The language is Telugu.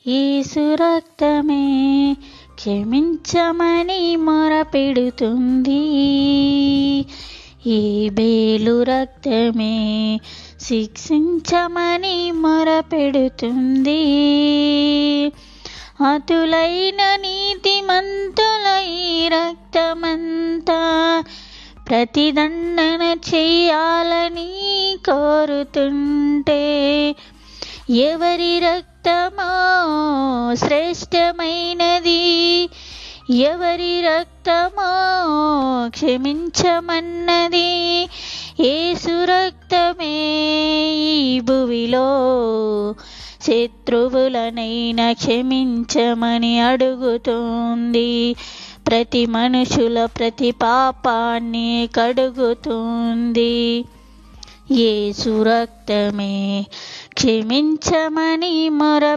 యేసు రక్తమే క్షమించమని మొరపెడుతుంది. ఏబేలు రక్తమే శిక్షించమని మొరపెడుతుంది. అతులైన నీతిమంతుల ఈ రక్తమంతా ప్రతిదండన చెయ్యాలని కోరుతుంటే, ఎవరి రక్తమో శ్రేష్టమైనది, ఎవరి రక్తమో క్షమించమన్నది. యేసు రక్తమే ఈ భువిలో శత్రువులనైనా క్షమించమని అడుగుతుంది. ప్రతి మనుషుల ప్రతి పాపాన్ని కడుగుతుంది. యేసు రక్తమే క్షమించమని మొర